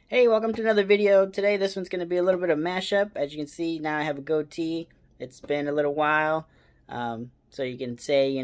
Hey, welcome to another video. Today this one's going to be a little bit of mashup. As you can see, now I have a goatee. It's been a little while. So you can say,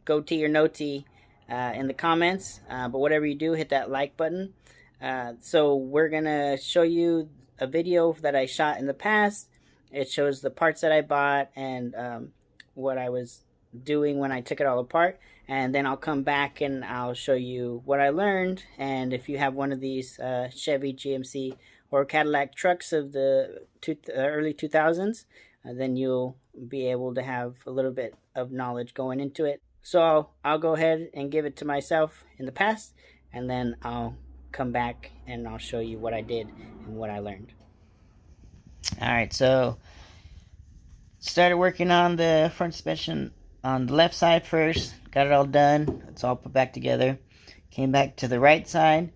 goatee or no tee in the comments. But whatever you do, hit that like button. So we're going to show you a video that I shot in the past. It shows the parts that I bought and what I was doing when I took it all apart, and then I'll come back and I'll show you what I learned. And if you have one of these Chevy, GMC, or Cadillac trucks of the early 2000s, then you'll be able to have a little bit of knowledge going into it. So I'll go ahead and give it to myself in the past, and then I'll come back and I'll show you what I did and what I learned. Alright, so started working on the front suspension on the left side first. Got it all done. It's all put back together. Came back to the right side.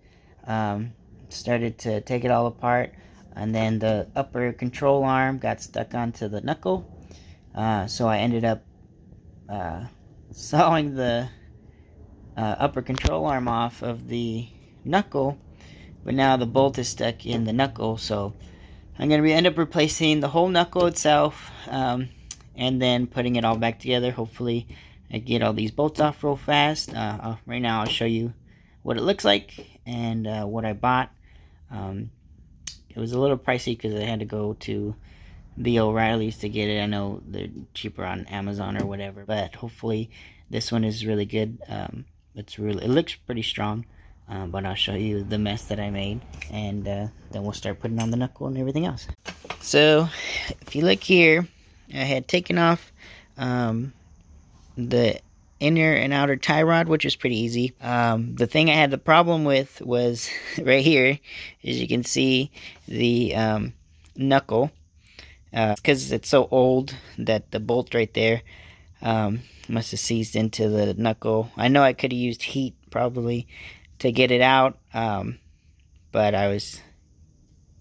Started to take it all apart. And then the upper control arm got stuck onto the knuckle. So I ended up sawing the upper control arm off of the knuckle. But now the bolt is stuck in the knuckle. So I'm going to end up replacing the whole knuckle itself. And then putting it all back together. Hopefully I get all these bolts off real fast. Right now I'll show you what it looks like and what I bought. It was a little pricey because I had to go to the O'Reilly's to get it. I know they're cheaper on Amazon or whatever, but hopefully this one is really good. It looks pretty strong, but I'll show you the mess that I made, and then we'll start putting on the knuckle and everything else. So if you look here, I had taken off the inner and outer tie rod, which was pretty easy. The thing I had the problem with was right here. As you can see, the knuckle, because it's so old that the bolt right there must have seized into the knuckle. I know I could have used heat probably to get it out, but I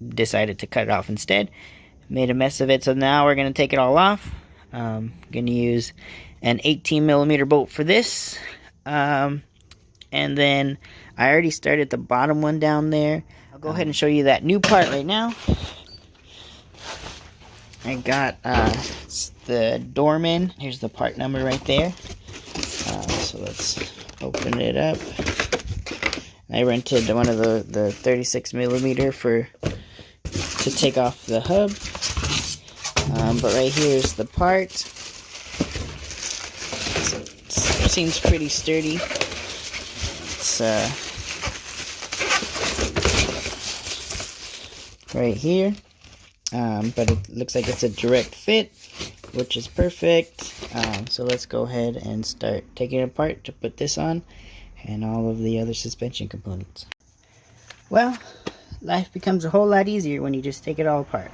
decided to cut it off instead. Made a mess of it, so now we're going to take it all off. I'm going to use an 18mm bolt for this. And then I already started the bottom one down there. I'll go ahead and show you that new part right now. I got the Dorman. Here's the part number right there. So let's open it up. I rented one of the 36mm to take off the hub. But right here is the part. It seems pretty sturdy. It's right here. But it looks like it's a direct fit, which is perfect. So let's go ahead and start taking it apart to put this on and all of the other suspension components. Well, life becomes a whole lot easier when you just take it all apart.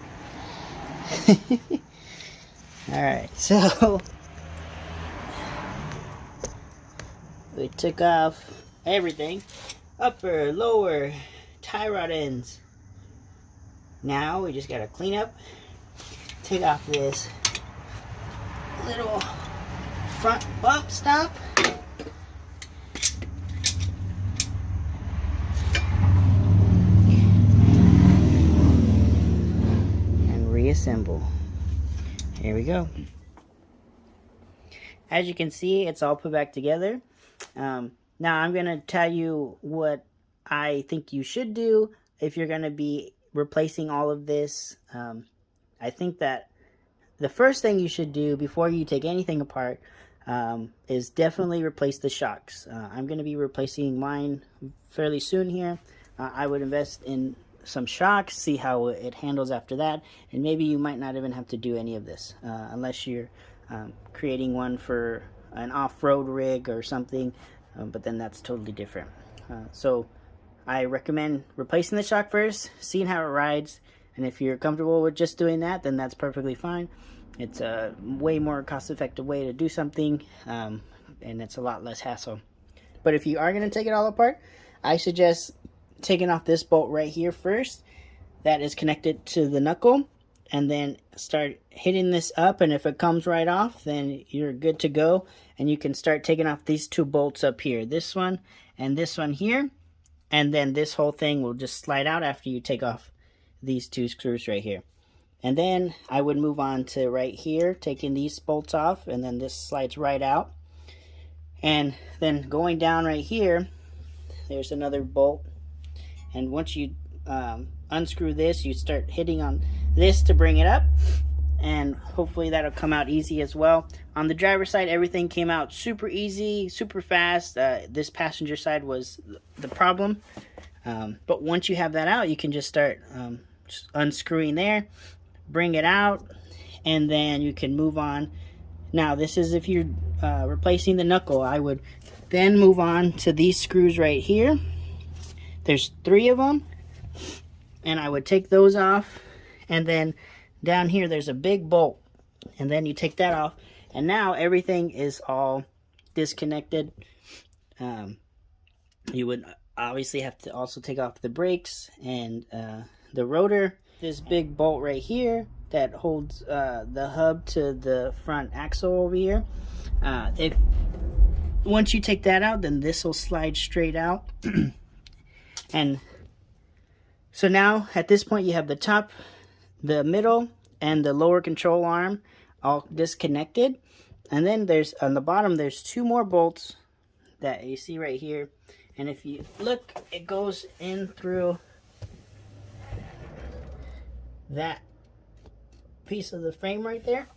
Alright, so we took off everything, upper, lower, tie rod ends. Now we just gotta clean up, take off this little front bump stop, and reassemble. Here we go. As you can see, it's all put back together. Now I'm going to tell you what I think you should do if you're going to be replacing all of this. I think that the first thing you should do before you take anything apart is definitely replace the shocks. I'm going to be replacing mine fairly soon here. I would invest in some shocks, see how it handles after that, and maybe you might not even have to do any of this unless you're creating one for an off-road rig or something, but then that's totally different. So I recommend replacing the shock first, seeing how it rides, and if you're comfortable with just doing that, then that's perfectly fine. It's a way more cost-effective way to do something, and it's a lot less hassle. But if you are going to take it all apart, I suggest taking off this bolt right here first that is connected to the knuckle, and then start hitting this up, and if it comes right off, then you're good to go, and you can start taking off these two bolts up here, this one and this one here, and then this whole thing will just slide out after you take off these 2 screws right here. And then I would move on to right here, taking these bolts off, and then this slides right out. And then going down right here, there's another bolt, and once you unscrew this, you start hitting on this to bring it up, and hopefully that'll come out easy as well. On the driver's side, everything came out super easy, super fast. This passenger side was the problem, but once you have that out, you can just start just unscrewing there, bring it out, and then you can move on. Now this is if you're replacing the knuckle. I would then move on to these screws right here. There's 3 of them, and I would take those off, and then down here there's a big bolt, and then you take that off, and now everything is all disconnected. You would obviously have to also take off the brakes and the rotor. This big bolt right here that holds the hub to the front axle over here. Once you take that out, then this will slide straight out. And so now at this point you have the top, the middle, and the lower control arm all disconnected. And then there's on the bottom there's 2 more bolts that you see right here. And if you look, it goes in through that piece of the frame right there.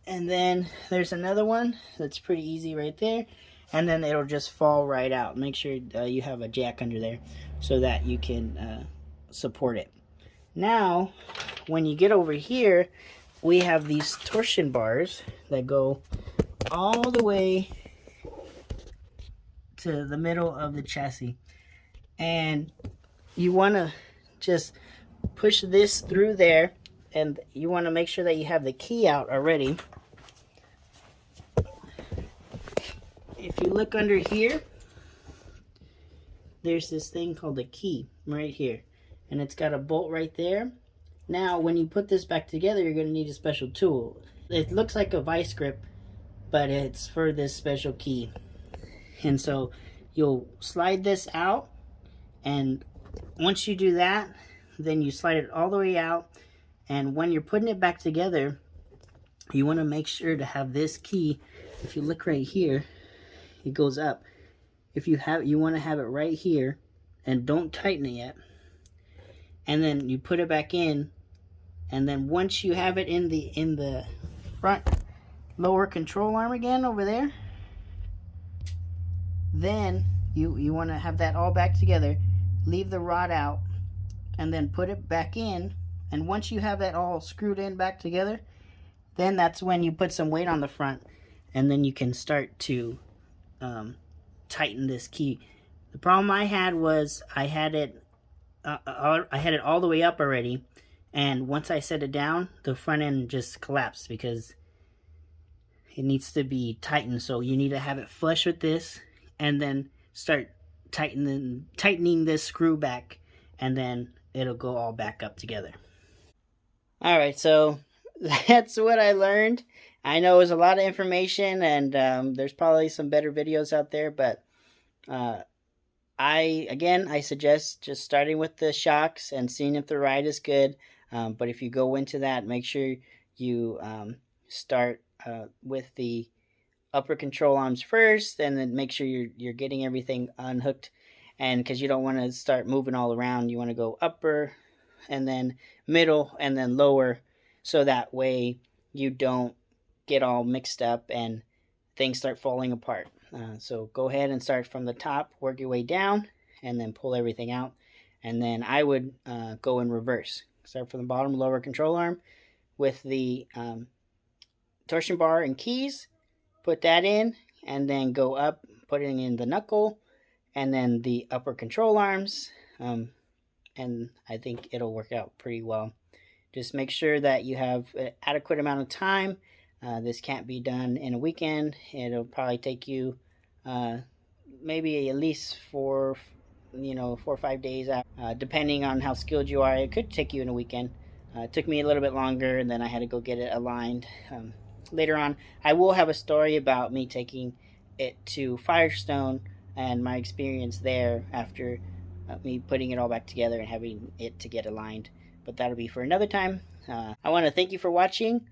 And then there's another one that's pretty easy right there, and then it'll just fall right out. Make sure you have a jack under there so that you can support it. Now when you get over here, we have these torsion bars that go all the way to the middle of the chassis, and you want to just push this through there, and you want to make sure that you have the key out already. If you look under here, there's this thing called a key right here, and it's got a bolt right there. Now when you put this back together, you're going to need a special tool. It looks like a vice grip, but it's for this special key. And so you'll slide this out, and once you do that, then you slide it all the way out, and when you're putting it back together, you want to make sure to have this key. If you look right here, it goes up. If you want to have it right here, and don't tighten it yet, and then you put it back in, and then once you have it in the front lower control arm again over there, then you want to have that all back together, leave the rod out, and then put it back in. And once you have that all screwed in back together, then that's when you put some weight on the front, and then you can start to tighten this key. The problem I had was I had it all the way up already, and once I set it down, the front end just collapsed because it needs to be tightened. So you need to have it flush with this, and then start tightening this screw back, and then it'll go all back up together. Alright, so that's what I learned. I know it was a lot of information, and there's probably some better videos out there, but I suggest just starting with the shocks and seeing if the ride is good. But if you go into that, make sure you start with the upper control arms first, and then make sure you're getting everything unhooked. And because you don't want to start moving all around, you want to go upper, and then middle, and then lower, so that way you don't get all mixed up and things start falling apart. So go ahead and start from the top, work your way down, and then pull everything out. And then I would go in reverse. Start from the bottom, lower control arm with the torsion bar and keys, put that in, and then go up, putting in the knuckle, and then the upper control arms, and I think it'll work out pretty well. Just make sure that you have an adequate amount of time. This can't be done in a weekend. It'll probably take you maybe at least 4 or 5 days out, depending on how skilled you are. It could take you in a weekend. It took me a little bit longer, and then I had to go get it aligned. Later on, I will have a story about me taking it to Firestone and my experience there after me putting it all back together and having it to get aligned. But that'll be for another time. I want to thank you for watching.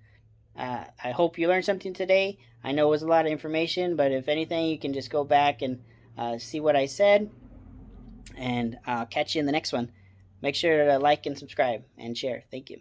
I hope you learned something today. I know it was a lot of information, but if anything, you can just go back and see what I said, and I'll catch you in the next one. Make sure to like and subscribe and share. Thank you.